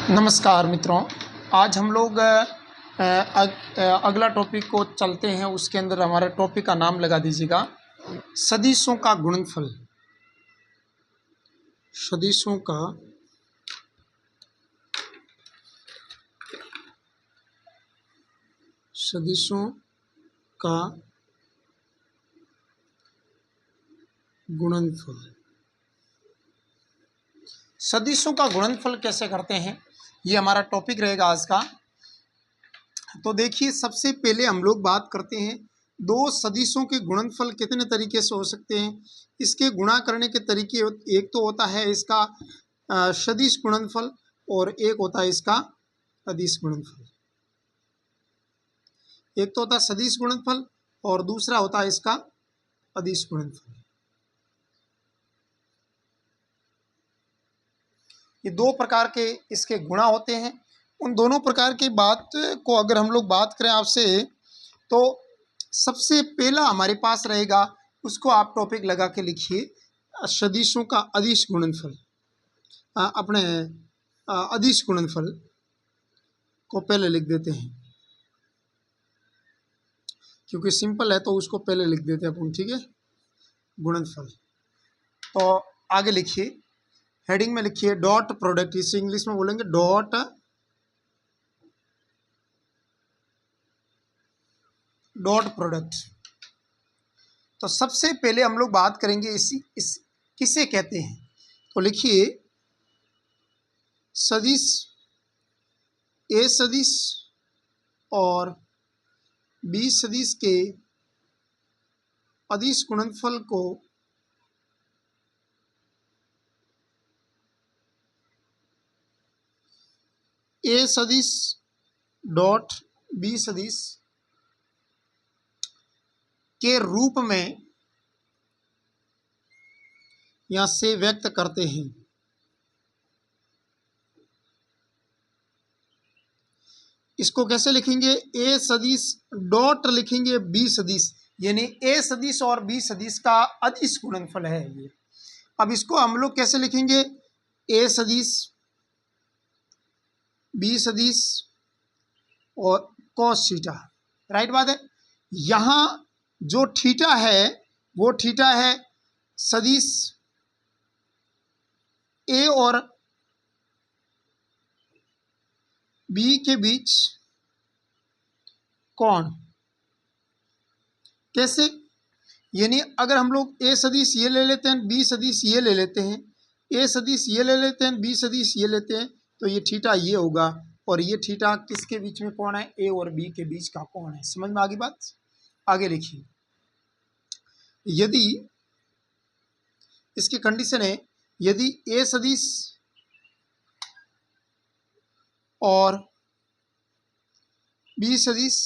नमस्कार मित्रों, आज हम लोग अगला टॉपिक को चलते हैं। उसके अंदर हमारे टॉपिक का नाम लगा दीजिएगा सदिशों का गुणनफल। सदिशों का गुणनफल। सदिशों का गुणनफल कैसे करते हैं, ये हमारा टॉपिक रहेगा आज का। तो देखिए, सबसे पहले हम लोग बात करते हैं दो सदिशों के गुणनफल कितने तरीके से हो सकते हैं। इसके गुणा करने के तरीके, एक तो होता है इसका सदिश गुणनफल और एक होता है इसका अदिश गुणनफल। एक तो होता है सदिश गुणनफल और दूसरा होता है इसका अदिश गुणनफल। ये दो प्रकार के इसके गुणा होते हैं। उन दोनों प्रकार की बात को अगर हम लोग बात करें आपसे, तो सबसे पहला हमारे पास रहेगा, उसको आप टॉपिक लगा के लिखिए, सदिशों का अदिश गुणनफल। अपने अदिश गुणनफल को पहले लिख देते हैं, क्योंकि सिंपल है तो उसको पहले लिख देते हैं अपन, ठीक है। गुणनफल तो आगे लिखिए, हेडिंग में लिखिए डॉट प्रोडक्ट। इसे इंग्लिश में बोलेंगे डॉट प्रोडक्ट। तो सबसे पहले हम लोग बात करेंगे इस किसे कहते हैं। तो लिखिए सदिश ए सदिश और बी सदिश के अदिश गुणनफल को ए सदिश डॉट बी सदिश के रूप में यहां से व्यक्त करते हैं। इसको कैसे लिखेंगे, ए सदिश डॉट लिखेंगे बी सदिश, यानी ए सदिश और बी सदिश का अदिश गुणनफल है ये। अब इसको हम लोग कैसे लिखेंगे, ए सदिश बी सदिश और कॉस थीटा। राइट बात है। यहां जो थीटा है वो थीटा है सदिश ए और बी के बीच कोण। कैसे, यानी अगर हम लोग ए सदिश ये ले लेते हैं, बी सदिश ये ले लेते हैं, ए सदिश ये ले लेते हैं, बी सदिश ये लेते हैं, तो ये थीटा ये होगा और ये थीटा किसके बीच में कोण है, ए और बी के बीच का कोण है। समझ में आ गई बात। आगे लिखिए, यदि इसकी कंडीशन है, यदि ए सदिश और बी सदिश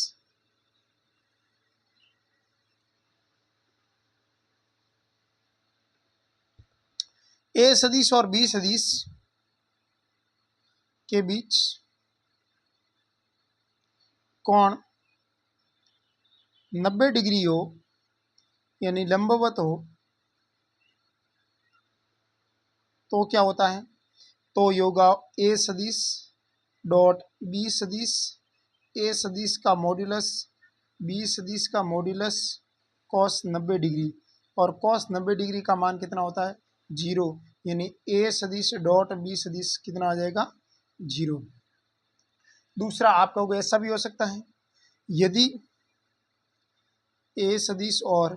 ए सदिश और बी सदिश के बीच कोण 90 डिग्री हो, यानी लंबवत हो, तो क्या होता है, तो योगा ए सदिश डॉट बी सदिश, ए सदिश का मॉड्यूलस बी सदिश का मॉड्यूलस कॉस 90 डिग्री, और कॉस 90 डिग्री का मान कितना होता है, 0, यानी ए सदिश डॉट बी सदिश कितना आ जाएगा, 0। दूसरा आप कहोगे ऐसा भी हो सकता है, यदि ए सदिश और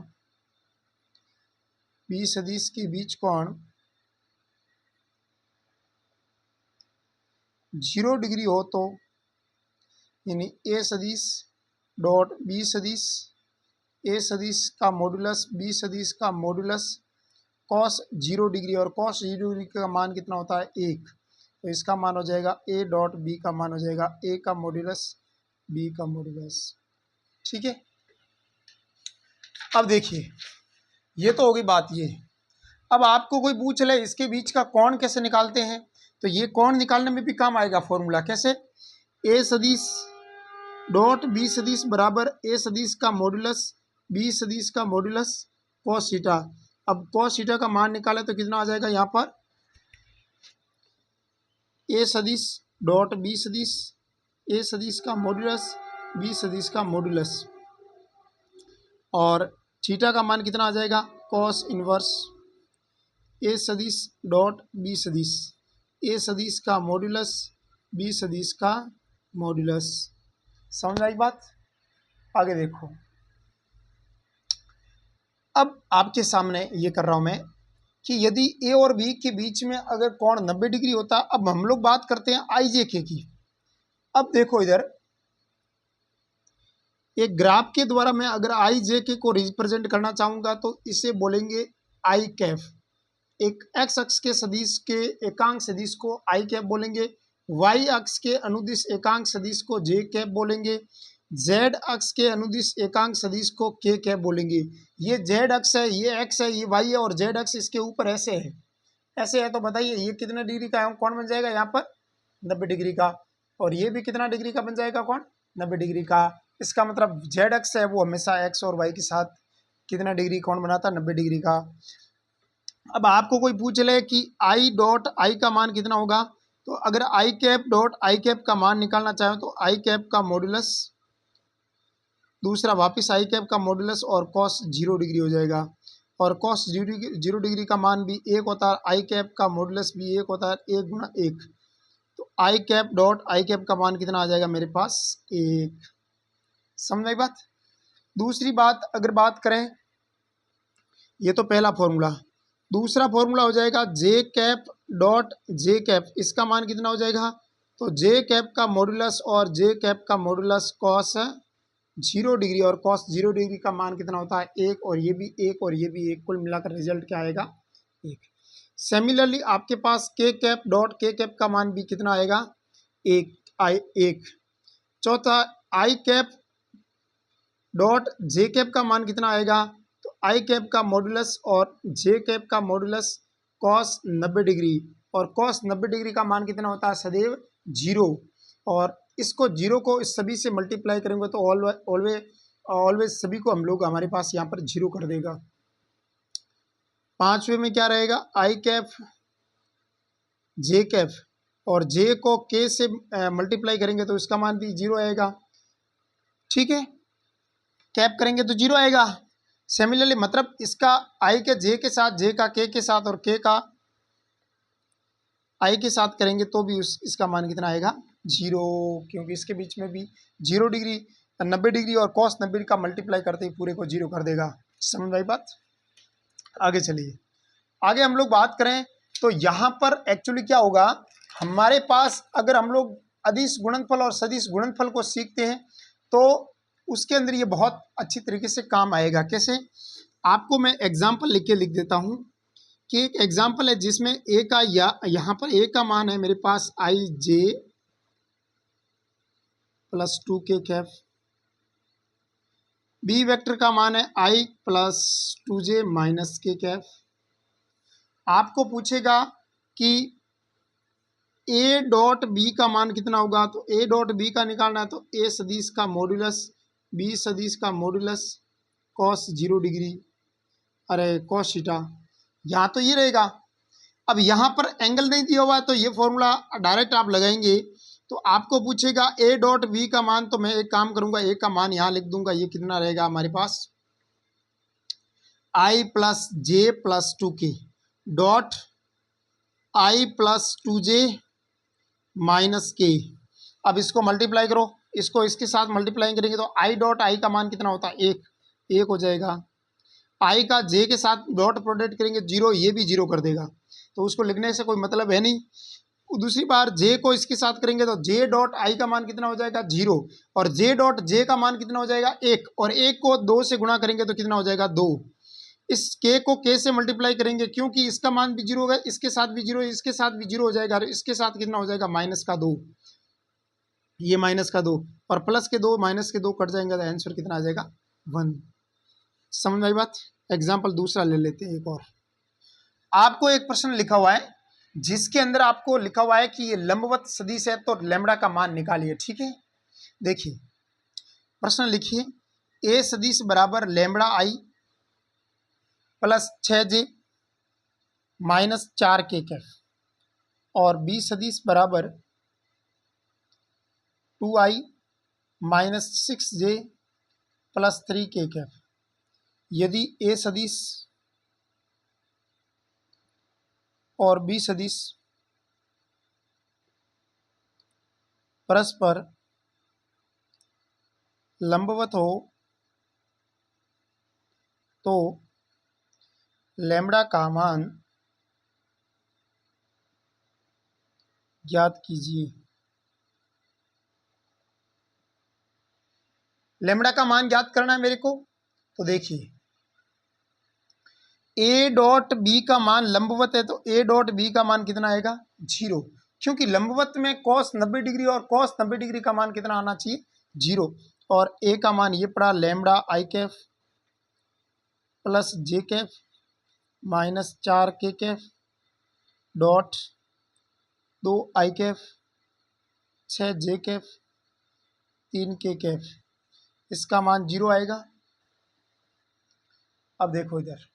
बी सदिश के बीच कोण 0 डिग्री हो, तो यानी ए सदिश डॉट बी सदिश, ए सदिश का मॉड्यूलस बी सदिश का मॉड्यूलस कॉस 0 डिग्री, और कॉस 0 डिग्री का मान कितना होता है, 1, तो इसका मान हो जाएगा ए डॉट बी का मान हो जाएगा ए का मॉड्यूलस बी का मॉड्यूलस। ठीक है। अब देखिए, ये तो होगी बात ये। अब आपको कोई पूछ ले इसके बीच का कोण कैसे निकालते हैं, तो ये कोण निकालने में भी काम आएगा फॉर्मूला। कैसे, ए सदिश डॉट बी सदिश बराबर ए सदिश का मॉड्यूलस बी सदिश का मॉड्यूलस कॉस थीटा। अब कॉस थीटा का मान निकाले तो कितना आ जाएगा, यहाँ पर ए सदिश डॉट बी सदिश ए सदिश का मॉड्यूलस बी सदिश का मॉड्यूलस, और थीटा का मान कितना आ जाएगा कॉस इनवर्स ए सदिश डॉट बी सदिश ए सदिश का मॉड्यूलस बी सदिश का मॉड्यूलस। समझ आई बात? आगे देखो, अब आपके सामने ये कर रहा हूं मैं कि यदि ए और बी के बीच में अगर कोण 90 डिग्री होता, अब हम लोग बात करते हैं आई जे के की। अब देखो इधर एक ग्राफ के द्वारा मैं अगर आई जे के को रिप्रेजेंट करना चाहूंगा तो इसे बोलेंगे आई कैफ। एक एक्स अक्ष के सदिश के एकांक सदिश को आई कैप बोलेंगे, वाई अक्ष के अनुदिश एकांक सदिश को जे कैप बोलेंगे, जेड अक्ष के अनुदिश एकांक सदिश को के कैप बोलेंगे। ये जेड अक्ष है, ये एक्स है, ये वाई है, और जेड अक्ष इसके ऊपर ऐसे है, ऐसे है। तो बताइए ये कितने डिग्री का कौन बन जाएगा यहाँ पर 90 डिग्री का, और ये भी कितना डिग्री का बन जाएगा कौन 90 डिग्री का। इसका मतलब जेड अक्ष है वो हमेशा एक्स और वाई के साथ कितना डिग्री कौन बनाता है 90 डिग्री का। अब आपको कोई पूछ ले कि आई डॉट आई का मान कितना होगा, तो अगर आई कैप डॉट आई कैप का मान निकालना चाहें तो आई कैप का मॉड्यूलस, दूसरा वापस आई कैप का मॉड्यूलस और कॉस 0 डिग्री हो जाएगा, और कॉस 0 डिग्री का मान भी 1 होता है, आई कैप का मॉड्यूलस भी 1 होता है, 1 गुना 1। तो आई कैप डॉट आई कैप का मान कितना आ जाएगा मेरे पास 1। समझ आई बात? दूसरी बात अगर बात करें, ये तो पहला फॉर्मूला, दूसरा फॉर्मूला हो जाएगा जे कैप डॉट जे कैप, इसका मान कितना हो जाएगा, तो जे कैप का मॉड्यूलस और जे कैप का मॉड्यूलस कॉस 0 डिग्री, और कॉस 0 डिग्री का मान कितना होता है 1, और ये भी 1 और ये भी 1, कुल मिलाकर रिजल्ट क्या आएगा 1। सिमिलरली आपके पास के कैप डॉट के कैप का मान भी कितना आएगा 1। चौथा आई कैप डॉट जे कैप का मान कितना आएगा, तो आई कैप का मॉड्यूलस और जे कैप का मॉड्यूलस कॉस 90 डिग्री, और कॉस 90 डिग्री का मान कितना होता है सदैव 0, और इसको 0 को इस सभी से मल्टीप्लाई करेंगे तो ऑलवेज सभी को हम लोग हमारे पास यहाँ पर 0 कर देगा। पांचवे में क्या रहेगा आई कैप जे कैप, और जे को के से मल्टीप्लाई करेंगे तो इसका मान भी 0 आएगा। ठीक है, कैप करेंगे तो 0 आएगा। सिमिलरली मतलब इसका आई के जे के साथ, जे का के साथ, और के का आई के साथ करेंगे तो भी इसका मान कितना आएगा 0, क्योंकि इसके बीच में भी 0 डिग्री 90 डिग्री और कॉस 90 का मल्टीप्लाई करते ही पूरे को 0 कर देगा। समझ आई बात? आगे चलिए, आगे हम लोग बात करें तो यहाँ पर एक्चुअली क्या होगा, हमारे पास अगर हम लोग अदिश गुणनफल और सदिश गुणनफल को सीखते हैं तो उसके अंदर ये बहुत अच्छी तरीके से काम आएगा। कैसे? आपको मैं एग्जाम्पल लिख देता हूँ कि एक एग्जाम्पल है जिसमें ए का यहाँ पर ए का मान है मेरे पास आई जे प्लस 2 के कैफ, बी वेक्टर का मान है आई प्लस 2j माइनस के कैफ। आपको पूछेगा कि ए डॉट बी का मान कितना होगा, तो ए डॉट बी का निकालना है तो ए सदिश का मॉड्यूलस बी सदिश का मॉड्यूलस कॉस 0 डिग्री, अरे कॉस थीटा, यहाँ तो ये रहेगा। अब यहाँ पर एंगल नहीं दिया हुआ है तो ये फॉर्मूला डायरेक्ट आप लगाएंगे। तो आपको पूछेगा ए डॉट बी का मान, तो मैं एक काम करूंगा ए का मान यहाँ लिख दूंगा, ये कितना रहेगा हमारे पास i plus j plus 2k dot i plus 2j minus k. अब इसको मल्टीप्लाई करो, इसको इसके साथ मल्टीप्लाई करेंगे तो आई डॉट आई का मान कितना होता है 1 हो जाएगा। आई का जे के साथ डॉट प्रोडक्ट करेंगे 0, ये भी 0 कर देगा, तो उसको लिखने से कोई मतलब है नहीं। दूसरी बार जे को इसके साथ करेंगे तो जे डॉट आई का मान कितना हो जाएगा 0, और जे डॉट जे का मान कितना हो जाएगा 1, और 1 को 2 से गुणा करेंगे तो कितना हो जाएगा 2। इस के को के से मल्टीप्लाई करेंगे क्योंकि इसका मान भी 0 होगा, इसके साथ भी 0, इसके साथ भी 0 हो जाएगा, और इसके साथ कितना हो जाएगा माइनस का 2, ये माइनस का 2 और प्लस के 2 माइनस के 2 कट जाएंगे तो आंसर कितना आ जाएगा 1। समझ में आई बात? एग्जाम्पल दूसरा ले लेते हैं एक और। आपको एक प्रश्न लिखा हुआ है जिसके अंदर आपको लिखा हुआ है कि ये लंबवत सदिश है तो लैम्बडा का मान निकालिए। ठीक है, देखिए प्रश्न लिखिए, ए सदिश बराबर lambda i plus 6j minus 4k cap, और बी सदिश बराबर 2i minus 6j plus 3k Kaif. यदि ए सदिश और बी सदिश परस्पर लंबवत हो तो लैम्ब्डा का मान ज्ञात कीजिए। लैम्ब्डा का मान ज्ञात करना है मेरे को, तो देखिए ए डॉट बी का मान लंबवत है तो ए डॉट बी का मान कितना आएगा 0, क्योंकि लंबवत में कॉस 90 डिग्री और कॉस 90 डिग्री का मान कितना आना चाहिए 0। और ए का मान ये पड़ा lambda i cap plus j cap minus 4k cap dot 2i cap 6j cap 3k cap, इसका मान 0 आएगा। अब देखो इधर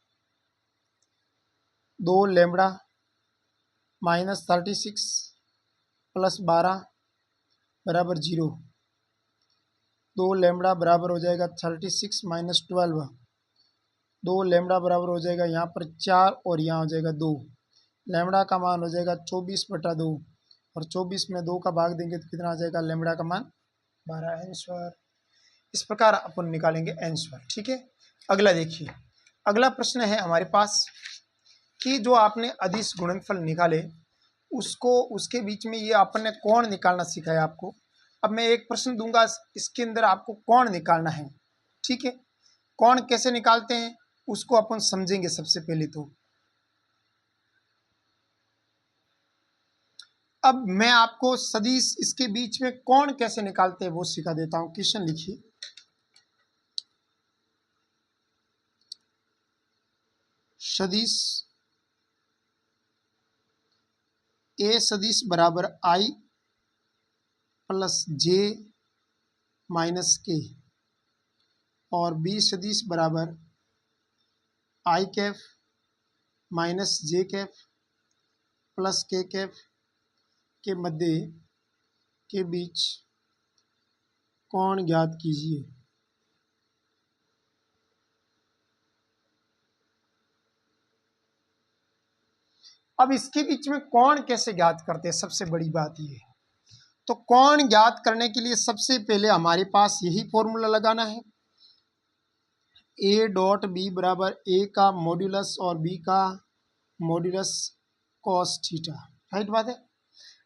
2 लैम्ब्डा माइनस 36 प्लस 12 बराबर 0। 2 लैम्ब्डा बराबर हो जाएगा 36 माइनस 12, 2 लैम्ब्डा बराबर हो जाएगा यहाँ पर 4 और यहाँ हो जाएगा 2। लैम्ब्डा का मान हो जाएगा 24/2 और 24 में 2 का भाग देंगे तो कितना आ जाएगा लैम्ब्डा का मान 12 आंसर। इस प्रकार अपन निकालेंगे आंसर। ठीक है, अगला देखिए, अगला प्रश्न है हमारे पास कि जो आपने अदिश गुणनफल निकाले उसको उसके बीच में ये अपन ने कोण निकालना सिखाया आपको। अब मैं एक प्रश्न दूंगा, इसके अंदर आपको कोण निकालना है। ठीक है, कोण कैसे निकालते हैं उसको अपन समझेंगे सबसे पहले। तो अब मैं आपको सदिश इसके बीच में कोण कैसे निकालते हैं वो सिखा देता हूं। क्वेश्चन लिखिए, सदिश ए सदिश बराबर आई प्लस जे माइनस के और बी सदिश बराबर आई कैफ माइनस जे कैफ प्लस के कैफ के मध्य के बीच कोण ज्ञात कीजिए। अब इसके बीच में कोण कैसे ज्ञात करते हैं, सबसे बड़ी बात ये है। तो कोण ज्ञात करने के लिए सबसे पहले हमारे पास यही फॉर्मूला लगाना है, ए डॉट बी बराबर ए का मॉड्यूलस और बी का मॉड्यूलस कॉस थीटा। राइट बात है।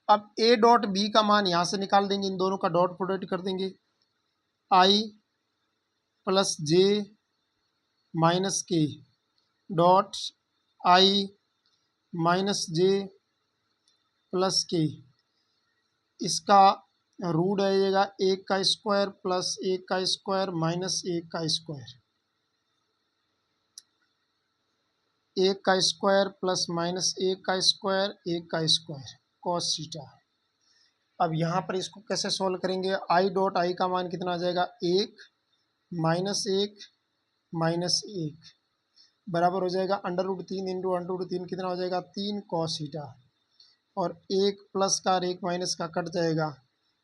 अब ए डॉट बी का मान यहाँ से निकाल देंगे, इन दोनों का डॉट प्रोडक्ट कर देंगे, आई प्लस जे माइनस के dot I minus J plus के, इसका रूट आएगा 1 का स्क्वायर प्लस 1 का स्क्वायर माइनस 1 का स्क्वायर, 1 का स्क्वायर प्लस माइनस 1 का स्क्वायर 1 का स्क्वायर कॉस थीटा। अब यहाँ पर इसको कैसे सॉल्व करेंगे, आई डॉट आई का मान कितना आ जाएगा 1 माइनस 1 बराबर हो जाएगा √3 इंटू √3 कितना हो जाएगा 3 कॉस थीटा, और 1 प्लस का और 1 माइनस का कट जाएगा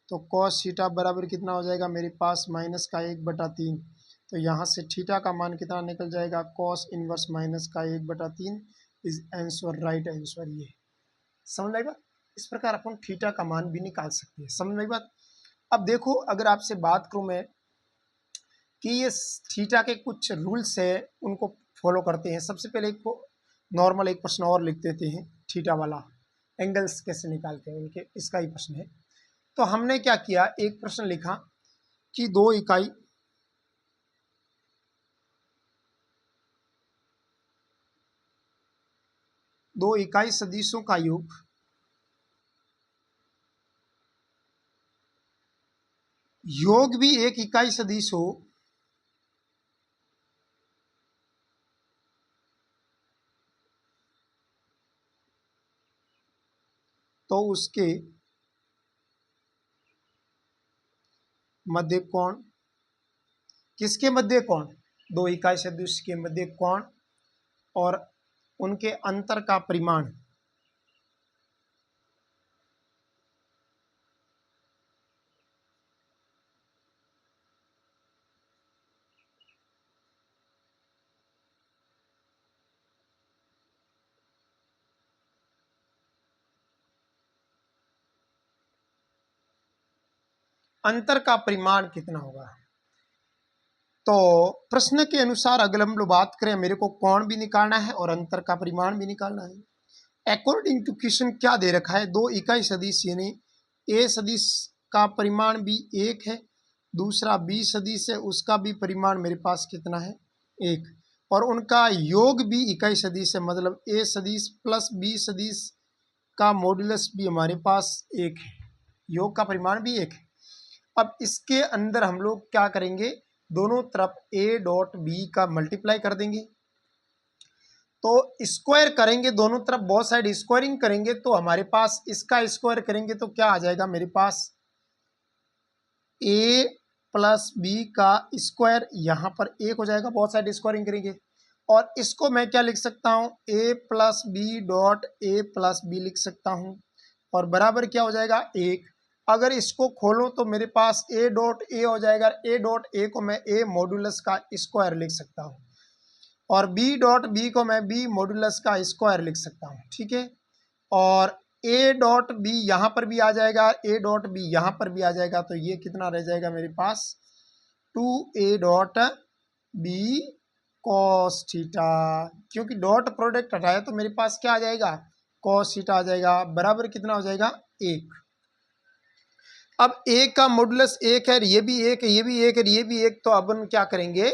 तो कॉस थीटा बराबर कितना हो जाएगा मेरे पास माइनस का 1/3। तो यहाँ से थीटा का मान कितना निकल जाएगा कॉस इनवर्स माइनस का 1/3 इज आंसर, राइट आंसर। ये समझ में बात। इस प्रकार अपन थीटा का मान भी निकाल सकते हैं। समझ में बात। अब देखो, अगर आपसे बात करूँ मैं कि ये थीटा के कुछ रूल्स है उनको फॉलो करते हैं। सबसे पहले एक नॉर्मल एक प्रश्न और लिख देते हैं, थीटा वाला एंगल्स कैसे निकालते हैं उनके, इसका ही प्रश्न है। तो हमने क्या किया, एक प्रश्न लिखा कि दो इकाई सदिशों का योग भी एक इकाई सदिश हो तो उसके मध्य कोण, किसके मध्य कोण, दो इकाई सदिश के मध्य कोण और उनके अंतर का परिमाण अंतर का परिमाण कितना होगा। तो प्रश्न के अनुसार अगर हम लोग बात करें, मेरे को कोण भी निकालना है और अंतर का परिमाण भी निकालना है। अकॉर्डिंग टू क्वेश्चन क्या दे रखा है, दो इकाई सदिश यानी ए सदिश का परिमाण भी 1 है, दूसरा बी सदिश है, उसका भी परिमाण मेरे पास कितना है 1, और उनका योग भी इकाई सदिश है, मतलब ए सदिश प्लस बी सदिश का मॉड्यूलस भी हमारे पास 1 है, योग का परिमाण भी 1 है। अब इसके अंदर हम लोग क्या करेंगे, दोनों तरफ ए डॉट बी का मल्टीप्लाई कर देंगे, तो स्क्वायर करेंगे दोनों तरफ, बहुत साइड स्क्वायरिंग करेंगे तो हमारे पास इसका स्क्वायर करेंगे तो क्या आ जाएगा मेरे पास ए प्लस बी का स्क्वायर, यहाँ पर 1 हो जाएगा, बहुत साइड स्क्वायरिंग करेंगे, और इसको मैं क्या लिख सकता हूँ a plus b dot a plus b लिख सकता हूँ, और बराबर क्या हो जाएगा 1। अगर इसको खोलो तो मेरे पास ए डॉट ए हो जाएगा, ए डॉट ए को मैं ए मॉड्यूलस का स्क्वायर लिख सकता हूँ, और बी डॉट बी को मैं बी मॉड्यूलस का स्क्वायर लिख सकता हूँ, ठीक है। और ए डॉट बी यहाँ पर भी आ जाएगा, ए डॉट बी यहाँ पर भी आ जाएगा, तो ये कितना रह जाएगा मेरे पास 2a dot B cos theta, क्योंकि डॉट प्रोडक्ट हटाया तो मेरे पास क्या आ जाएगा कॉस थीटा आ जाएगा, बराबर कितना हो जाएगा 1। अब ए का मॉडुलस 1 है, ये भी 1 है, ये भी 1 है, ये भी 1, तो अब हम क्या करेंगे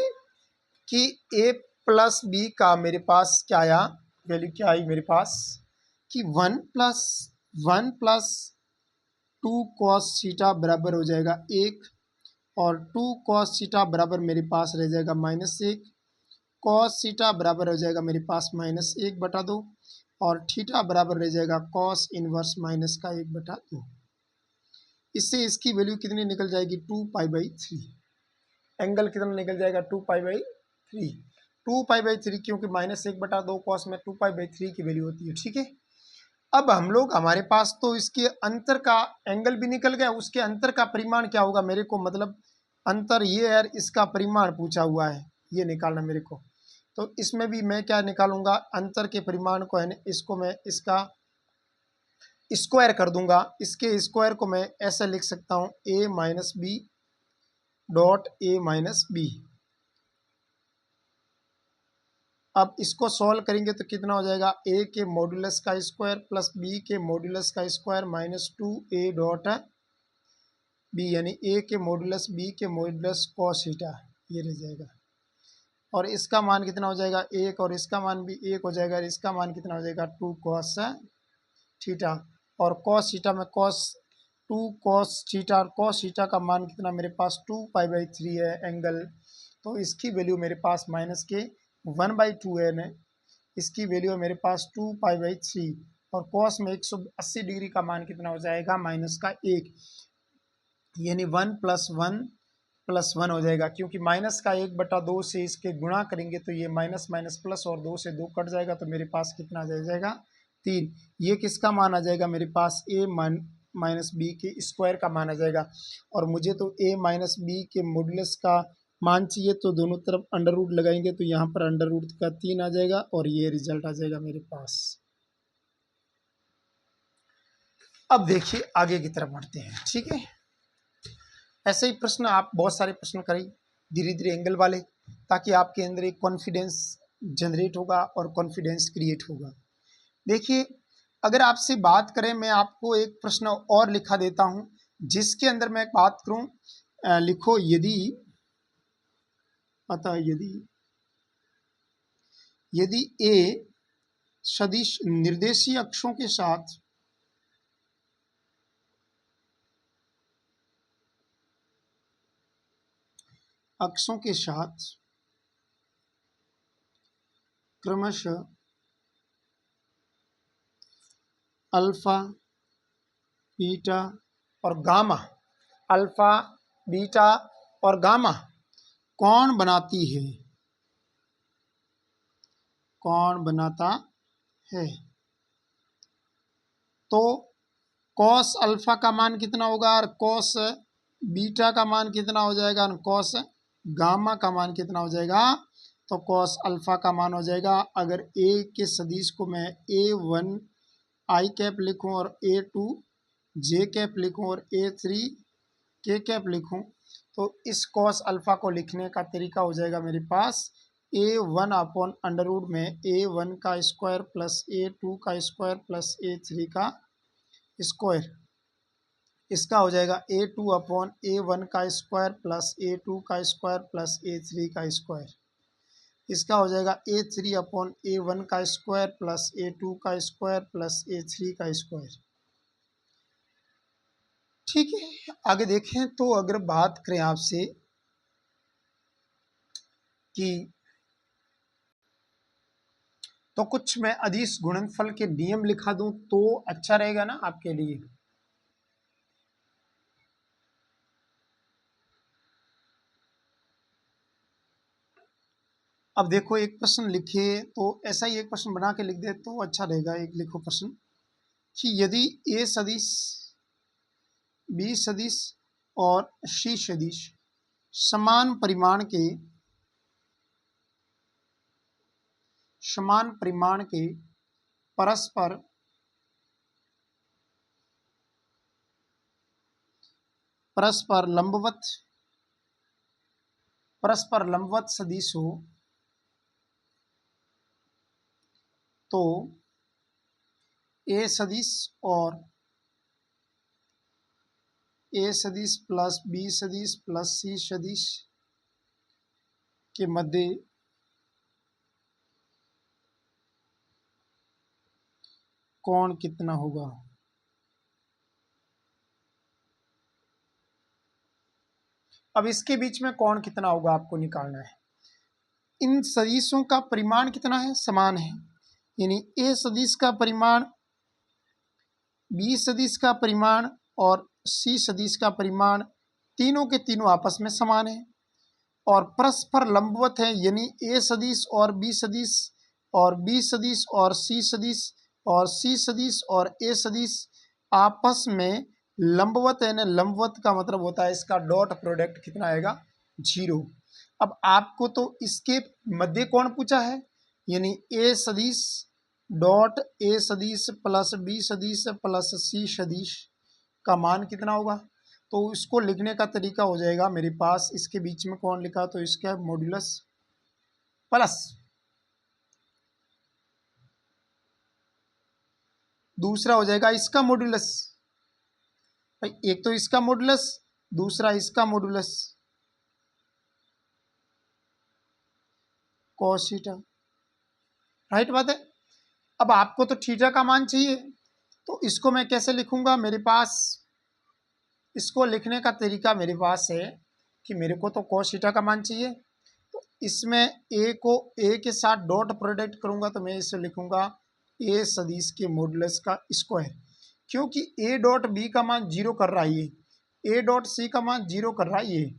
कि ए प्लस बी का मेरे पास क्या आया, वैल्यू क्या आई मेरे पास कि 1 प्लस 2 कॉस थीटा बराबर हो जाएगा 1, और 2 कॉस थीटा बराबर मेरे पास रह जाएगा -1, कॉस थीटा बराबर हो जाएगा मेरे पास -1/2, और थीटा बराबर रह जाएगा कॉस इनवर्स -1/2। इससे इसकी वैल्यू कितनी निकल जाएगी 2π/3, एंगल कितना निकल जाएगा 2π/3, 2π/3, क्योंकि -1/2 कॉस में 2π/3 की वैल्यू होती है, ठीक है। अब हम लोग हमारे पास तो इसके अंतर का एंगल भी निकल गया, उसके अंतर का परिमाण क्या होगा मेरे को, मतलब अंतर ये है, इसका परिमाण पूछा हुआ है, ये निकालना मेरे को, तो इसमें भी मैं क्या निकालूंगा अंतर के परिमाण को है, इसको मैं इसका स्क्वायर कर दूंगा, इसके स्क्वायर को मैं ऐसे लिख सकता हूँ a minus B dot A minus B. अब इसको सॉल्व करेंगे तो कितना हो जाएगा a के मॉड्यूलस का स्क्वायर प्लस b के मॉड्यूलस का स्क्वायर -2a डॉट b, यानी a के मॉड्यूलस b के मॉड्यूलस कॉस थीटा, ये रह जाएगा, और इसका मान कितना हो जाएगा 1, और इसका मान भी 1 हो जाएगा, और इसका मान कितना हो जाएगा 2 कॉस थीटा, और कॉस थीटा में 2 कॉस थीटा, और कॉस थीटा का मान कितना मेरे पास 2π/3 है एंगल, तो इसकी वैल्यू मेरे पास -1/2 है न, इसकी वैल्यू है मेरे पास 2π/3, और कॉस में 180 डिग्री का मान कितना हो जाएगा -1, यानी 1 + 1 हो जाएगा, क्योंकि -1/2 से इसके गुणा करेंगे तो ये माइनस माइनस प्लस, और 2 से 2 कट जाएगा, तो मेरे पास कितना आ जाएगा 3। ये किसका मान आ जाएगा मेरे पास a माइनस बी के स्क्वायर का मान आ जाएगा, और मुझे तो a माइनस बी के मॉड्यूलस का मान चाहिए, तो दोनों तरफ अंडर रूट लगाएंगे तो यहाँ पर अंडर रूट का 3 आ जाएगा, और ये रिजल्ट आ जाएगा मेरे पास। अब देखिए आगे की तरफ बढ़ते हैं, ठीक है। ऐसे ही प्रश्न आप बहुत सारे प्रश्न करें धीरे धीरे एंगल वाले, ताकि आपके अंदर एक कॉन्फिडेंस जनरेट होगा और कॉन्फिडेंस क्रिएट होगा। देखिए अगर आपसे बात करें, मैं आपको एक प्रश्न और लिखा देता हूं, जिसके अंदर मैं बात करूं, लिखो यदि अतः यदि ए सदिश निर्देशीय अक्षों के साथ क्रमशः अल्फा बीटा और गामा, अल्फा बीटा और गामा कौन बनाता है, तो कॉस अल्फा का मान कितना होगा, और कॉस बीटा का मान कितना हो जाएगा, और कॉस गामा का मान कितना हो जाएगा, तो कॉस अल्फा का मान हो जाएगा, अगर ए के सदिश को मैं a1 i कैप लिखूं और a2 j कैप लिखूं और a3 के कैप लिखूं तो इस कॉस अल्फा को लिखने का तरीका हो जाएगा मेरे पास A1 अपॉन अंडर रूट में A1 का स्क्वायर प्लस A2 का स्क्वायर प्लस A3 का स्क्वायर। इसका हो जाएगा A2 अपॉन A1 का स्क्वायर प्लस A2 का स्क्वायर प्लस A3 का स्क्वायर। इसका हो जाएगा A3 अपॉन A1 का स्क्वायर प्लस A2 का स्क्वायर प्लस A3 का स्क्वायर। ठीक है, आगे देखें तो अगर बात करें आपसे कि तो कुछ मैं अदिश गुणनफल के नियम लिखा दूं तो अच्छा रहेगा ना आपके लिए। अब देखो एक प्रश्न लिखे तो ऐसा ही एक प्रश्न बना के लिख दे तो अच्छा रहेगा। एक लिखो प्रश्न कि यदि ए सदिश बी सदिश और सी सदिश समान परिमाण के परस्पर लंबवत सदिश हो तो ए सदिश और ए सदिश प्लस बी सदिश प्लस सी सदिश के मध्य कोण कितना होगा। अब इसके बीच में कोण कितना होगा आपको निकालना है। इन सदिशों का परिमाण कितना है, समान है, यानी ए सदिश का परिमाण बी सदिश का परिमाण और सी सदिश का परिमाण तीनों के तीनों आपस में समान है और परस्पर लंबवत है, यानी ए सदिश और बी सदिश और बी सदिश और सी सदिश और सी सदिश और ए सदिश आपस में लंबवत है ना। लंबवत का मतलब होता है इसका डॉट प्रोडक्ट कितना आएगा, 0। अब आपको तो इसके मध्य कोण पूछा है, यानी ए सदिश डॉट ए सदिश प्लस बी सदिश प्लस सी सदिश का मान कितना होगा। तो इसको लिखने का तरीका हो जाएगा मेरे पास, इसके बीच में कौन लिखा तो इसका मॉड्यूलस प्लस दूसरा हो जाएगा इसका मॉड्यूलस। भाई एक तो इसका मॉड्यूलस, दूसरा इसका मॉड्यूलस कॉस थीटा। राइट बात है। अब आपको तो थीटा का मान चाहिए तो इसको मैं कैसे लिखूंगा, मेरे पास इसको लिखने का तरीका मेरे पास है कि मेरे को तो कॉस थीटा का मान चाहिए तो इसमें ए को ए के साथ डॉट प्रोडक्ट करूंगा तो मैं इसे लिखूंगा ए सदिश के मॉडुलस का स्क्वायर, क्योंकि ए डॉट बी का मान 0 कर रहा है, ए डॉट सी का मान 0 कर रहा है।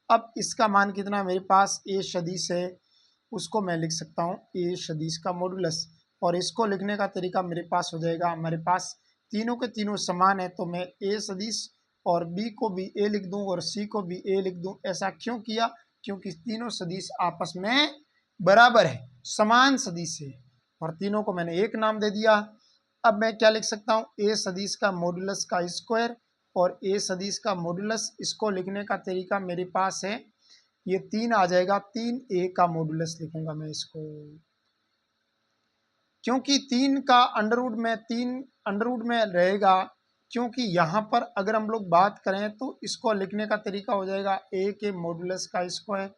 अब इसका मान कितना मेरे पास ए सदिश है, उसको मैं लिख सकता हूँ ए सदिश का मॉडुलस। और इसको लिखने का तरीका मेरे पास हो जाएगा, हमारे पास तीनों के तीनों समान है तो मैं ए सदिश और बी को भी ए लिख दूं और सी को भी ए लिख दूं। ऐसा क्यों किया, क्योंकि तीनों सदिश आपस में बराबर है, समान सदिश है और तीनों को मैंने एक नाम दे दिया। अब मैं क्या लिख सकता हूँ, ए सदिश का मॉडुलस का स्क्वायर और ए सदिश का मॉडुलस। इसको लिखने का तरीका मेरे पास है, ये 3 आ जाएगा, 3a का मॉडुलस लिखूंगा मैं इसको, क्योंकि 3 का अंडर रूट में रहेगा। क्योंकि यहाँ पर अगर हम लोग बात करें तो इसको लिखने का तरीका हो जाएगा ए के मॉडुलस का स्क्वायर,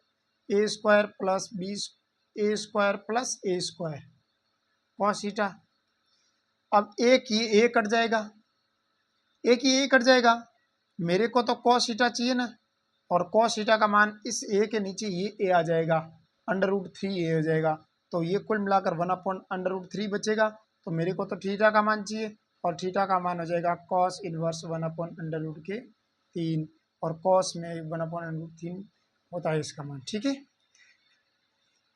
ए स्क्वायर प्लस बी ए स्क्वायर प्लस ए स्क्वायर कॉस थीटा। अब एक ही ए कट जाएगा, एक ही ए कट जाएगा, मेरे को तो कॉस थीटा चाहिए ना, और कॉस थीटा का मान इस ए के नीचे ये ए आ जाएगा, √3a हो जाएगा। तो ये कुल मिलाकर 1/√3 बचेगा। तो मेरे को तो थीटा का मान चाहिए और थीटा का मान हो जाएगा कॉस इनवर्स 1/√3 और कॉस में 1/√3 होता है इसका मान। ठीक है,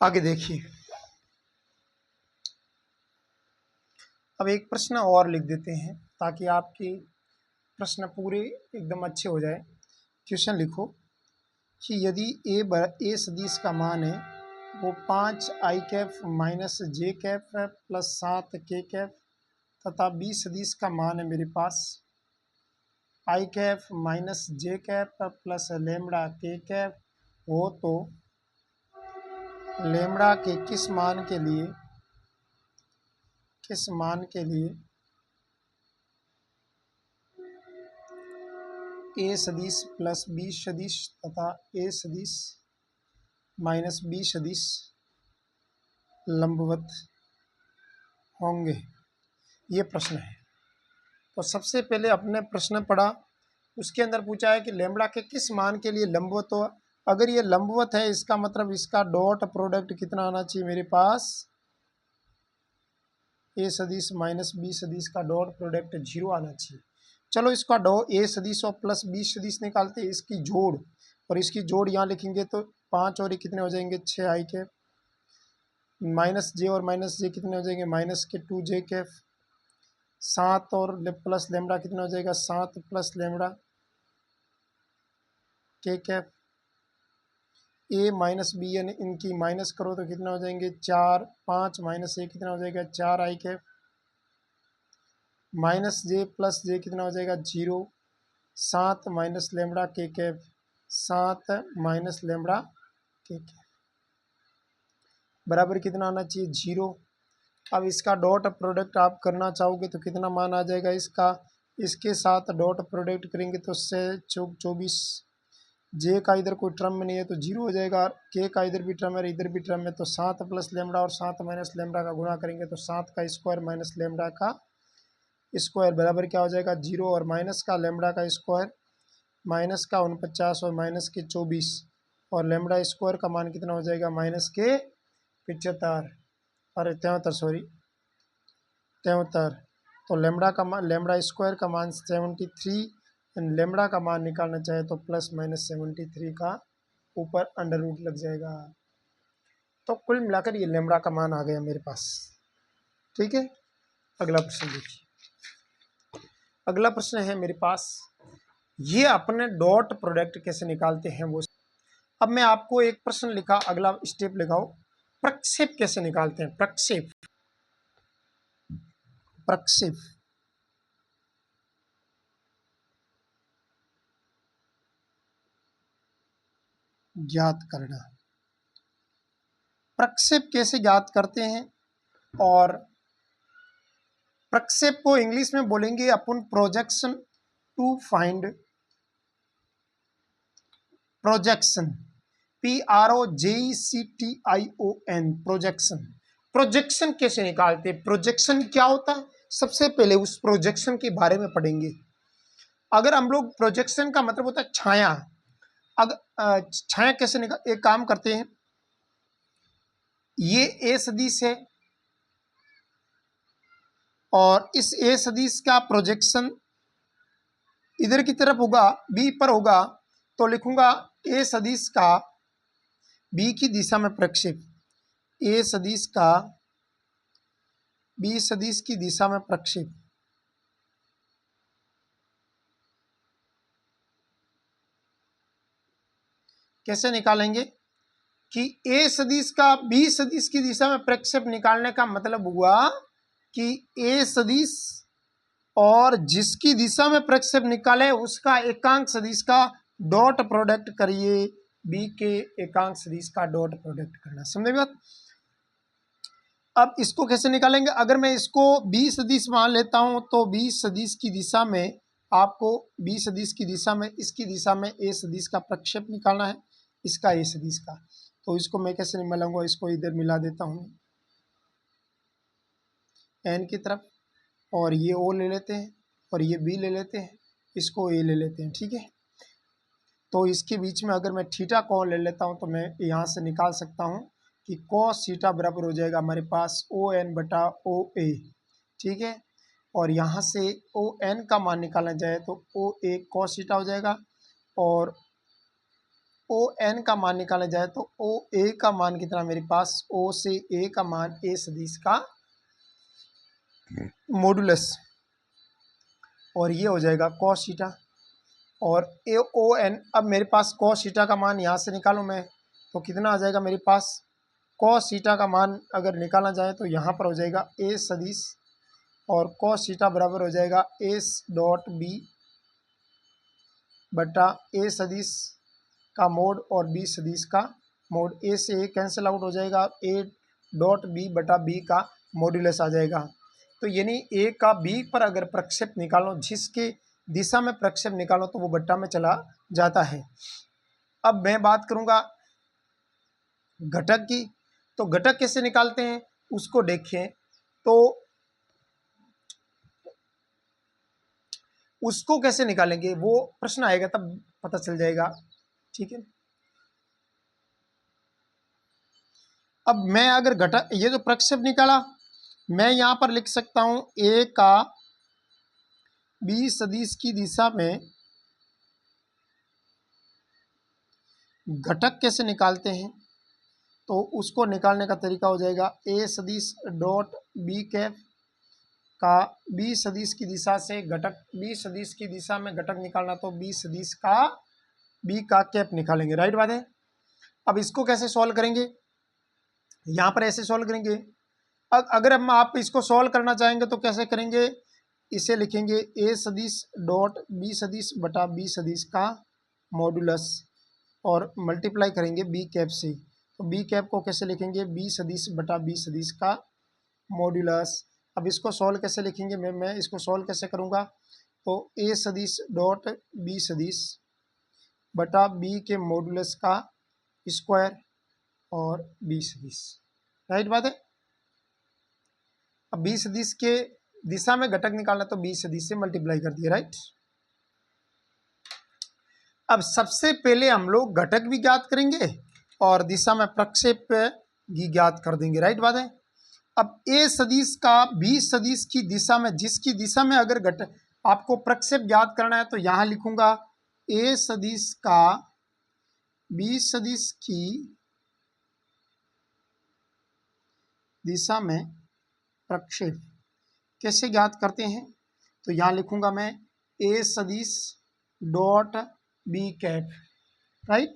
आगे देखिए। अब एक प्रश्न और लिख देते हैं ताकि आपके प्रश्न पूरे एकदम अच्छे हो जाए। क्वेश्चन लिखो कि यदि ए सदिश का मान है वो 5i कैप माइनस जे कैप प्लस 7k कैप तथा बी सदिश का मान है मेरे पास आई कैप माइनस जे कैप प्लस लेमड़ा के कैप हो तो लेमड़ा के किस मान के लिए ए सदिश प्लस बी सदिश तथा ए सदिश माइनस बी सदिश लंबवत होंगे, ये प्रश्न है। तो सबसे पहले अपने प्रश्न पढ़ा, उसके अंदर पूछा है कि लेमड़ा के किस मान के लिए लंबवत हो। अगर ये लंबवत है इसका मतलब इसका डॉट प्रोडक्ट कितना आना चाहिए मेरे पास, ए सदिश माइनस बी सदिश का डॉट प्रोडक्ट 0 आना चाहिए। चलो इसका ए सदिश और प्लस बी सदिश निकालते हैं, इसकी जोड़, और इसकी जोड़ यहाँ लिखेंगे तो 5 और ये कितने हो जाएंगे 6 आई कैप, माइनस जे और माइनस जे कितने हो जाएंगे माइनस के 2 जे कैप, 7 और प्लस लेमड़ा कितना हो जाएगा 7 प्लस लेमड़ा के कैप, ए माइनस बी यानी इनकी माइनस करो तो कितना हो जाएंगे 4, 5 माइनस ए कितना हो जाएगा 4 आई कैप, माइनस जे प्लस जे कितना हो जाएगा 0, 7 माइनस लेमड़ा के कैप, 7 माइनस लेमड़ा के कैप बराबर कितना आना चाहिए 0। अब इसका डॉट प्रोडक्ट आप करना चाहोगे तो कितना मान आ जाएगा इसका, इसके साथ डॉट प्रोडक्ट करेंगे तो 24, जे का इधर कोई टर्म में नहीं है तो 0 हो जाएगा, के का इधर भी टर्म है इधर भी टर्म है तो 7 प्लस लेमड़ा और 7 माइनस लेमड़ा का गुणा करेंगे तो 7 का स्क्वायर माइनस लेमड़ा का स्क्वायर बराबर क्या हो जाएगा 0, और माइनस का लेमड़ा का स्क्वायर माइनस का 49 और माइनस के 24 और लेमड़ा स्क्वायर का मान कितना हो जाएगा माइनस के 75 और 73 सॉरी 73। तो लेमड़ा का मान लेमड़ा स्क्वायर का मान 73, लेमड़ा का मान निकालना चाहे तो प्लस माइनस 73 का ऊपर अंडर रूट लग जाएगा। तो कुल मिलाकर ये लेमड़ा का मान आ गया मेरे पास। ठीक है, अगला प्रश्न देखिए। अगला प्रश्न है मेरे पास, ये अपने डॉट प्रोडक्ट कैसे निकालते हैं वो। अब मैं आपको एक प्रश्न लिखा, अगला स्टेप लिखाओ, प्रक्षेप कैसे निकालते हैं, प्रक्षेप ज्ञात करना। प्रक्षेप कैसे ज्ञात करते हैं, और प्रक्षेप को इंग्लिश में बोलेंगे अपन projection, to find projection, PROJECTION projection. Projection कैसे निकालते हैं, प्रोजेक्शन क्या होता है, सबसे पहले उस प्रोजेक्शन के बारे में पढ़ेंगे। अगर हम लोग प्रोजेक्शन का मतलब होता है छाया, अगर छाया कैसे निकाल, एक काम करते हैं, ये ए सदिश है और इस ए सदिश का प्रोजेक्शन इधर की तरफ होगा, बी पर होगा, तो लिखूंगा ए सदिश का बी की दिशा में प्रक्षेप, ए सदिश का बी सदिश की दिशा में प्रक्षेप। कैसे निकालेंगे कि ए सदिश का बी सदिश की दिशा में प्रक्षेप निकालने का मतलब हुआ कि ए सदिश और जिसकी दिशा में प्रक्षेप निकाले उसका एकांक सदिश का डॉट प्रोडक्ट करिए, बी के एकांक सदिश का डॉट प्रोडक्ट करना, समझे बात। अब इसको कैसे निकालेंगे, अगर मैं इसको बी सदिश मान लेता हूं तो बी सदिश की दिशा में आपको बी सदिश की दिशा में इसकी दिशा में ए सदिश का प्रक्षेप निकालना है, इसका ए सदिश का। तो इसको मैं कैसे मिलाऊंगा, इसको इधर मिला देता हूं एन की तरफ, और ये ओ ले लेते हैं और ये बी ले लेते हैं, इसको ए ले लेते हैं। ठीक है, तो इसके बीच में अगर मैं थीटा कोण ले लेता हूं तो मैं यहाँ से निकाल सकता हूं कि cos थीटा बराबर हो जाएगा हमारे पास ओ एन बटा ओ ए। ठीक है, और यहाँ से ओ एन का मान निकालना जाए तो ओ ए cos थीटा हो जाएगा, और ओ एन का मान निकाला जाए तो ओ ए का मान कितना मेरे पास, ओ से ए का मान ए सदिश का मॉडुलस, और ये हो जाएगा cos थीटा, और ए ओ एन। अब मेरे पास cos थीटा का मान यहाँ से निकालूँ मैं तो कितना आ जाएगा मेरे पास, cos थीटा का मान अगर निकालना जाए तो यहाँ पर हो जाएगा ए सदिश, और cos थीटा बराबर हो जाएगा एस डॉट बी बटा ए सदिश का मोड और बी सदिश का मोड। ए से ए कैंसिल आउट हो जाएगा, ए डॉट बी बटा बी का मॉड्यूलस आ जाएगा। तो यानी ए का बी पर अगर प्रक्षेप निकालो, जिसके दिशा में प्रक्षेप निकालो तो वो बट्टा में चला जाता है। अब मैं बात करूंगा घटक की। तो घटक कैसे निकालते हैं उसको देखें, तो उसको कैसे निकालेंगे वो प्रश्न आएगा तब पता चल जाएगा, ठीक है। अब मैं अगर घटक, ये जो प्रक्षेप निकाला, मैं यहां पर लिख सकता हूं ए का बी सदिश की दिशा में घटक कैसे निकालते हैं, तो उसको निकालने का तरीका हो जाएगा ए सदिश डॉट बी कैप का बी सदिश की दिशा से घटक, बी सदिश की दिशा में घटक निकालना, तो बी सदिश का बी का कैप निकालेंगे, राइट बात है। अब इसको कैसे सॉल्व करेंगे, यहाँ पर ऐसे सॉल्व करेंगे। अगर हम आप इसको सॉल्व करना चाहेंगे तो कैसे करेंगे, इसे लिखेंगे ए सदिश डॉट बी सदिश बटा बी सदिश का मॉड्यूलस और मल्टीप्लाई करेंगे बी कैप से। तो बी कैप को कैसे लिखेंगे, बी सदिश बटा बी सदिश का मॉड्यूलस। अब इसको सॉल्व कैसे लिखेंगे, मैं इसको सॉल्व कैसे करूँगा, तो ए सदिश डॉट बी सदिश बटा बी के मॉड्यूलस का स्क्वायर और बी सदिश, राइट बात है। अब बी सदिश के दिशा में घटक निकालना तो बी सदिश से मल्टीप्लाई कर दिया, राइट। अब सबसे पहले हम लोग घटक भी ज्ञात करेंगे और दिशा में प्रक्षेप भी ज्ञात कर देंगे, राइट बात है। अब ए सदिश का बी सदिश की दिशा में, जिसकी दिशा में अगर घटक आपको प्रक्षेप ज्ञात करना है तो यहां लिखूंगा ए सदिश का बी सदिश की दिशा में प्रक्षेप कैसे ज्ञात करते हैं, तो यहां लिखूंगा मैं ए सदिश डॉट बी कैप, राइट।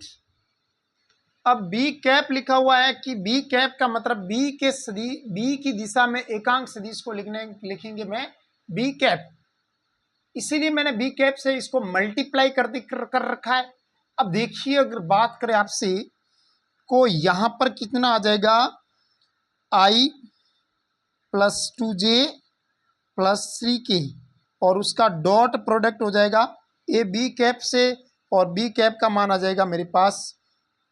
अब बी कैप लिखा हुआ है कि बी कैप का मतलब बी के सदिश, बी की दिशा में एकांक सदिश को लिखेंगे मैं बी कैप, इसीलिए मैंने बी कैप से इसको मल्टीप्लाई कर रखा है। अब देखिए अगर बात करें आपसे को यहां पर कितना आ जाएगा, आई प्लस 2j प्लस 3k और उसका डॉट प्रोडक्ट हो जाएगा ए बी कैप से, और बी कैप का मान आ जाएगा मेरे पास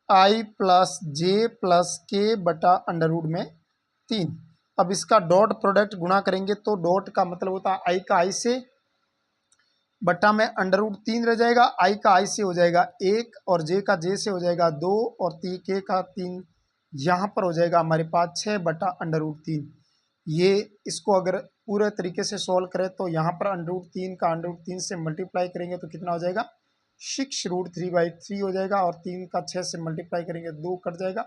आई प्लस जे प्लस के बटा अंडर रूट में 3। अब इसका डॉट प्रोडक्ट गुणा करेंगे तो डॉट का मतलब होता है आई का आई से बटा में अंडर रूट 3 रह जाएगा, आई का आई से हो जाएगा 1 और जे का जे से हो जाएगा 2 और के का 3, यहाँ पर हो जाएगा हमारे पास 6 बटा अंडर रूट 3। ये इसको अगर पूरे तरीके से सॉल्व करें तो यहाँ पर अंडर रूट 3 का अंडर रूट 3 से मल्टीप्लाई करेंगे तो कितना हो जाएगा 6√3/3 हो जाएगा, और 3 का 6 से मल्टीप्लाई करेंगे 2 कट जाएगा,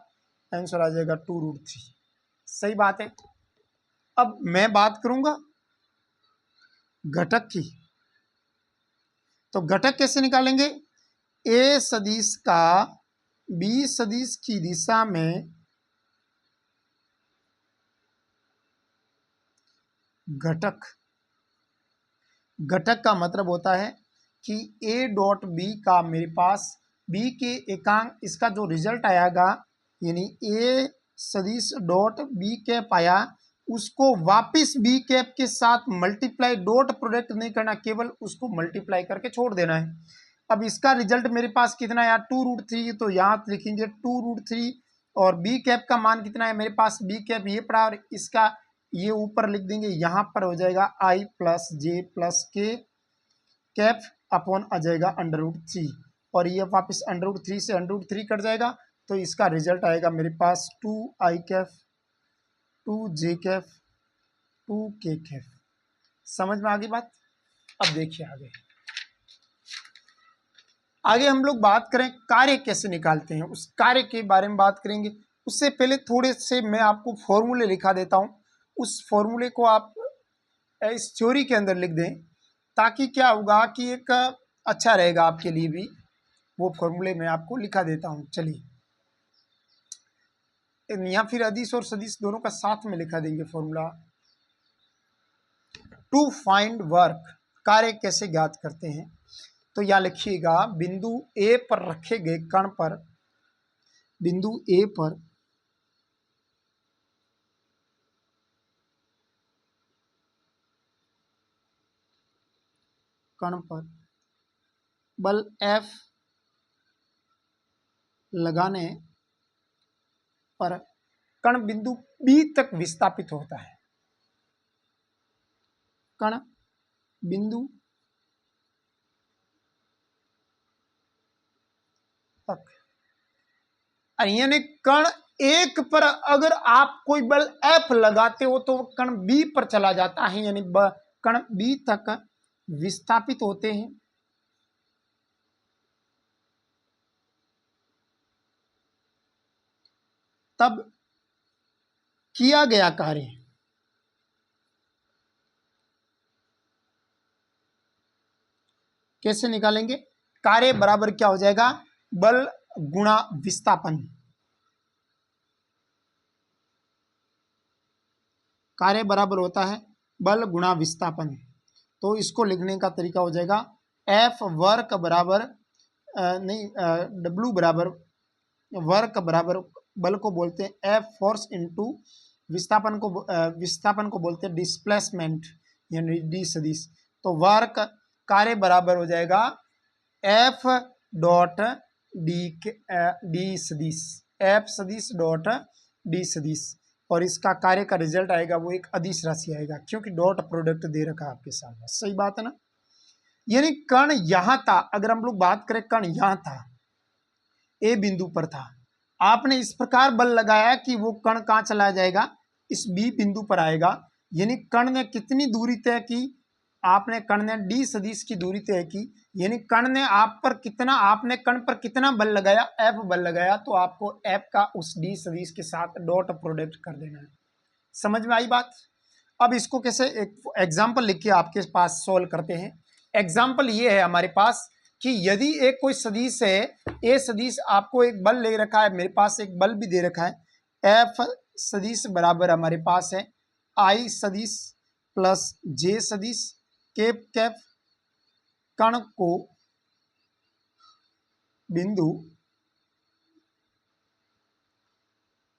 आंसर आ जाएगा 2√3। सही बात है। अब मैं बात करूंगा घटक की, तो घटक कैसे निकालेंगे, ए सदिश का बी सदिश की दिशा में घटक, घटक का मतलब होता है कि ए डॉट बी का मेरे पास बी के एकांक, इसका जो रिजल्ट आएगा यानी ए सदिश डॉट बी कैप आया, उसको वापिस बी कैप के साथ मल्टीप्लाई, डॉट प्रोडक्ट नहीं करना, केवल उसको मल्टीप्लाई करके छोड़ देना है। अब इसका रिजल्ट मेरे पास कितना है 2√3, तो यहाँ लिखेंगे 2√3 और बी कैप का मान कितना है मेरे पास, बी कैप ये पड़ा और इसका ये ऊपर लिख देंगे, यहाँ पर हो जाएगा आई प्लस जे प्लस के कैप अपॉन आ जाएगा अंडर रूट 3, और ये वापस अंडर रूट 3 से अंडर रूट 3 कट जाएगा, तो इसका रिजल्ट आएगा मेरे पास 2i cap 2j cap 2k cap. समझ में आ गई बात। अब देखिए आगे हम लोग बात करें कार्य कैसे निकालते हैं, उस कार्य के बारे में बात करेंगे। उससे पहले थोड़े से मैं आपको फॉर्मूले लिखा देता हूं, उस फॉर्मूले को आप इस थ्योरी के अंदर लिख दें, ताकि क्या होगा कि एक अच्छा रहेगा आपके लिए भी। वो फॉर्मूले मैं आपको लिखा देता हूं, चलिए, या फिर अदिश और सदिश दोनों का साथ में लिखा देंगे फॉर्मूला। टू फाइंड वर्क, कार्य कैसे ज्ञात करते हैं। तो यहाँ लिखिएगा बिंदु ए पर रखे गए कण पर, बिंदु ए पर कण पर बल F लगाने पर कण बिंदु B तक विस्थापित होता है। कण बिंदु तक, यानी कण एक पर अगर आप कोई बल F लगाते हो तो कण B पर चला जाता है, यानी कण B तक विस्थापित होते हैं। तब किया गया कार्य कैसे निकालेंगे? कार्य बराबर क्या हो जाएगा? बल गुणा विस्थापन। कार्य बराबर होता है बल गुणा विस्थापन। तो इसको लिखने का तरीका हो जाएगा F वर्क बराबर W बराबर वर्क बराबर बल को बोलते हैं F फोर्स इंटू विस्थापन को बोलते हैं डिस्प्लेसमेंट, यानी डी सदिश। तो वर्क कार्य बराबर हो जाएगा F डॉट डी सदिश, F सदिश डॉट डी सदिश, और इसका कार्य का रिजल्ट आएगा वो एक अदिश राशि आएगा, क्योंकि डॉट प्रोडक्ट दे रखा है आपके सामने। सही बात है ना? यानी कण यहां था, अगर हम लोग बात करें कण यहां था, ए बिंदु पर था, आपने इस प्रकार बल लगाया कि वो कण कहां चला जाएगा? इस बी बिंदु पर आएगा। यानी कण ने कितनी दूरी तय की? आपने कण ने डी सदिश की दूरी तय की, यानी कण ने आप पर कितना, आपने कण पर कितना बल लगाया? F बल लगाया, तो आपको F का उस डी सदिश के साथ डॉट प्रोडक्ट कर देना है। समझ में आई बात? अब इसको कैसे एक एग्जाम्पल लिख के आपके पास सोल्व करते हैं। एग्जाम्पल ये है हमारे पास कि यदि एक कोई सदिश है, ए सदिश आपको एक बल ले रखा है, मेरे पास एक बल भी दे रखा है, F सदिश बराबर हमारे पास है I सदिश प्लस J सदिश कैप कैप, कण को बिंदु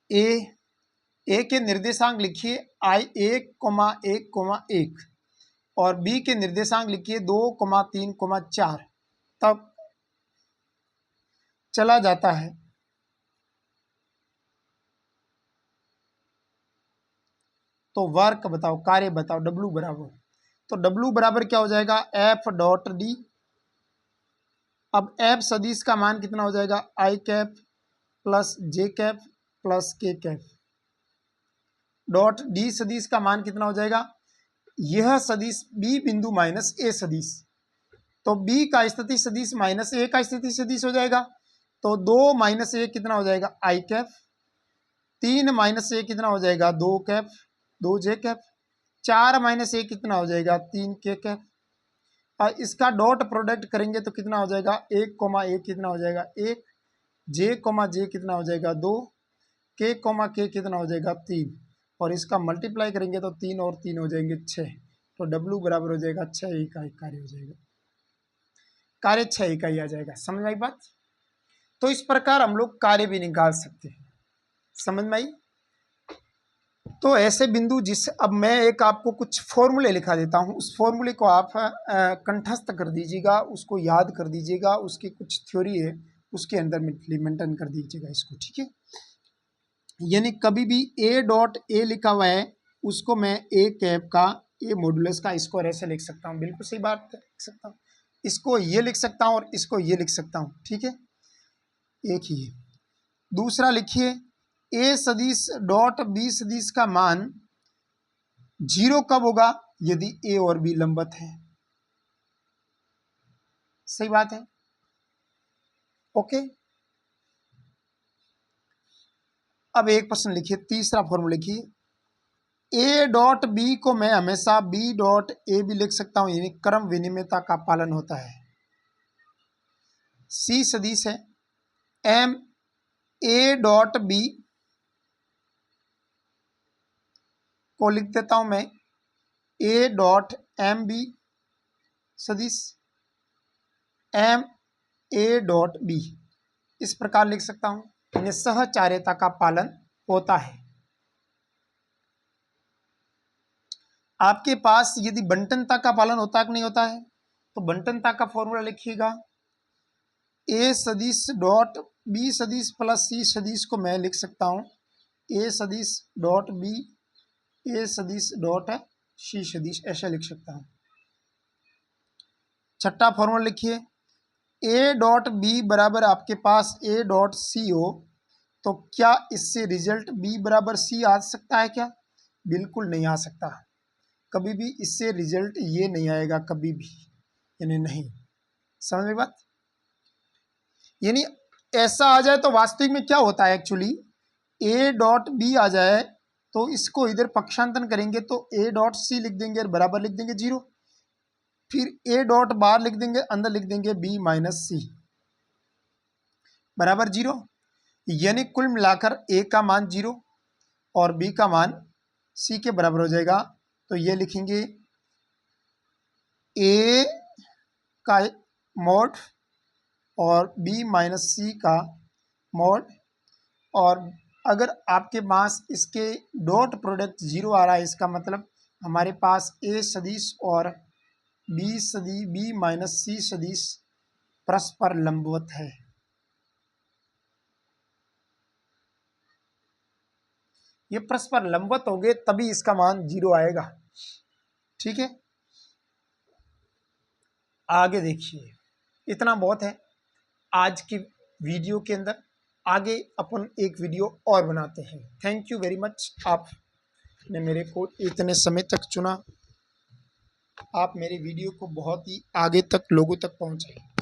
ए के निर्देशांक लिखिए I1,1,1 और बी के निर्देशांक लिखिए 2,3,4, तब चला जाता है। तो वर्क बताओ, कार्य बताओ, W बराबर, तो W बराबर क्या हो जाएगा? F dot D. अब F सदिश का मान कितना हो जाएगा? I cap plus J cap plus K cap, dot D सदिश का मान कितना हो जाएगा? यह सदिश B बिंदु माइनस ए सदिश, तो B का स्थिति सदिश माइनस ए का स्थिति सदिश हो जाएगा। तो 2 माइनस ए कितना हो जाएगा? I कैप, 3 माइनस ए कितना हो जाएगा? 2 कैप, 2 J कैप, 4 माइनस ए कितना हो जाएगा? 3 K कैप। इसका डॉट प्रोडक्ट करेंगे तो कितना हो जाएगा? 1,1 कितना हो जाएगा? 1, J, J कितना हो जाएगा? 2, K, K कितना हो जाएगा? 3, और इसका मल्टीप्लाई करेंगे तो 3 और 3 हो जाएंगे 6, तो W बराबर हो जाएगा 6 इकाई कार्य हो जाएगा, कार्य 6 इकाई आ जाएगा। समझ आई बात? तो इस प्रकार हम लोग कार्य भी निकाल सकते हैं। समझ में आई? तो ऐसे बिंदु जिस, अब मैं एक आपको कुछ फॉर्मूले लिखा देता हूं, उस फॉर्मूले को आप कंठस्थ कर दीजिएगा, उसको याद कर दीजिएगा, उसकी कुछ थ्योरी है उसके अंदर मेंटेन कर दीजिएगा इसको, ठीक है? यानी कभी भी ए डॉट ए लिखा हुआ है उसको मैं ए कैप का ए मॉडुलस का स्क्वायर ऐसे लिख सकता हूँ। बिल्कुल सही बात लिख सकता हूँ, इसको ये लिख सकता हूँ और इसको ये लिख सकता हूँ, ठीक है? एक ही है। दूसरा लिखिए ए सदिश डॉट बी सदिश का मान 0 कब होगा? यदि ए और बी लंबवत है। सही बात है, ओके। अब एक प्रश्न लिखिए, तीसरा फॉर्मूला लिखिए ए डॉट बी को मैं हमेशा बी डॉट ए भी लिख सकता हूं, यानी क्रम विनिमयता का पालन होता है। सी सदिश है एम ए डॉट बी को लिख देता हूं मैं ए डॉट एम बी सदिश, एम ए डॉट बी, इस प्रकार लिख सकता हूं। यानी सहचार्यता का पालन होता है। आपके पास यदि बंटनता का पालन होता है कि नहीं होता है, तो बंटनता का फॉर्मूला लिखिएगा, ए सदिश डॉट बी सदिश प्लस सी सदिश को मैं लिख सकता हूं ए सदिश डॉट बी ए सदिश डॉट सी सदिश, ऐसा लिख सकता हूं। छठा फॉर्मूला लिखिए, ए डॉट बी बराबर आपके पास ए डॉट सी हो, तो क्या इससे रिजल्ट बी बराबर सी आ सकता है क्या? बिल्कुल नहीं आ सकता। कभी भी इससे रिजल्ट ये नहीं आएगा, कभी भी, यानी नहीं। समझ में बात? यानी ऐसा आ जाए तो वास्तविक में क्या होता है, एक्चुअली ए डॉट बी आ जाए तो इसको इधर पक्षांतरण करेंगे तो ए डॉट सी लिख देंगे और बराबर लिख देंगे 0, फिर ए डॉट बाहर लिख देंगे, अंदर लिख देंगे बी माइनस सी बराबर 0। यानी कुल मिलाकर ए का मान 0 और बी का मान सी के बराबर हो जाएगा। तो ये लिखेंगे ए का मॉड और बी माइनस सी का मॉड, और अगर आपके पास इसके डॉट प्रोडक्ट 0 आ रहा है, इसका मतलब हमारे पास ए सदिश और बी माइनस सी सदिश परस्पर लंबवत है। ये परस्पर लंबवत होंगे तभी इसका मान 0 आएगा। ठीक है, आगे देखिए, इतना बहुत है आज की वीडियो के अंदर। आगे अपन एक वीडियो और बनाते हैं। थैंक यू वेरी मच, आपने मेरे को इतने समय तक चुना। आप मेरे वीडियो को बहुत ही आगे तक लोगों तक पहुंचाए।